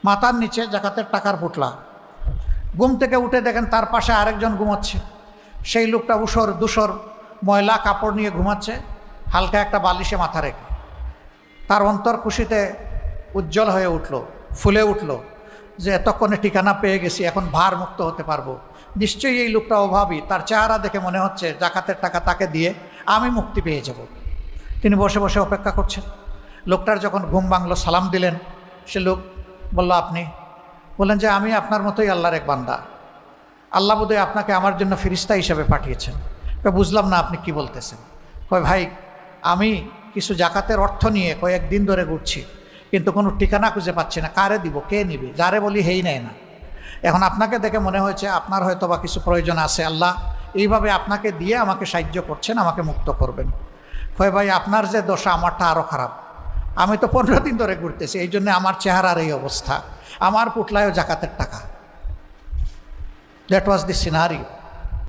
মাথার নিচে জাকাতের টাকার পুটলা। ঘুম থেকে উঠে দেখেন তার পাশে আরেকজন ঘুমাচ্ছে। সেই লোকটা ধূসর ময়লা কাপড় নিয়ে ঘুমাচ্ছে, হালকা একটা বালিশে মাথা রেখে। তার অন্তর খুশিতে উজ্জ্বল হয়ে উঠল, ফুলে উঠল যে এতক্ষণে ঠিকানা পেয়ে গেছি, এখন ভার মুক্ত হতে পারবো। নিশ্চয়ই এই লোকটা অভাবী, তার চেহারা দেখে মনে হচ্ছে জাকাতের টাকা তাকে দিয়ে আমি মুক্তি পেয়ে যাব। তিনি বসে বসে অপেক্ষা করছেন। লোকটার যখন ঘুম ভাঙলো, সালাম দিলেন। সে লোক বলল, আপনি? বললেন যে আমি আপনার মতোই আল্লাহর এক বান্দা। আল্লাহ বোধহয় আপনাকে আমার জন্য ফেরেশতা হিসেবে পাঠিয়েছেন। বুঝলাম না আপনি কি বলতেছেন। কয়, ভাই আমি কিছু জাকাতের অর্থ নিয়ে কয়েকদিন ধরে ঘুরছি, কিন্তু কোনো ঠিকানা খুঁজে পাচ্ছি না। কারে দিব, কে নিবে? যারে বলি হেই নেয় না। এখন আপনাকে দেখে মনে হয়েছে আপনার হয়তো বা কিছু প্রয়োজন আছে, আল্লাহ এইভাবে আপনাকে দিয়ে আমাকে সাহায্য করছেন, আমাকে মুক্ত করবেন। কয়, ভাই আপনার যে দশা, আমারটা আরও খারাপ। আমি তো 15 দিন ধরে ঘুরতেছি, এই জন্য আমার চেহারার এই অবস্থা। আমার পুটলায়ও জাকাতের টাকা। That was the scenario.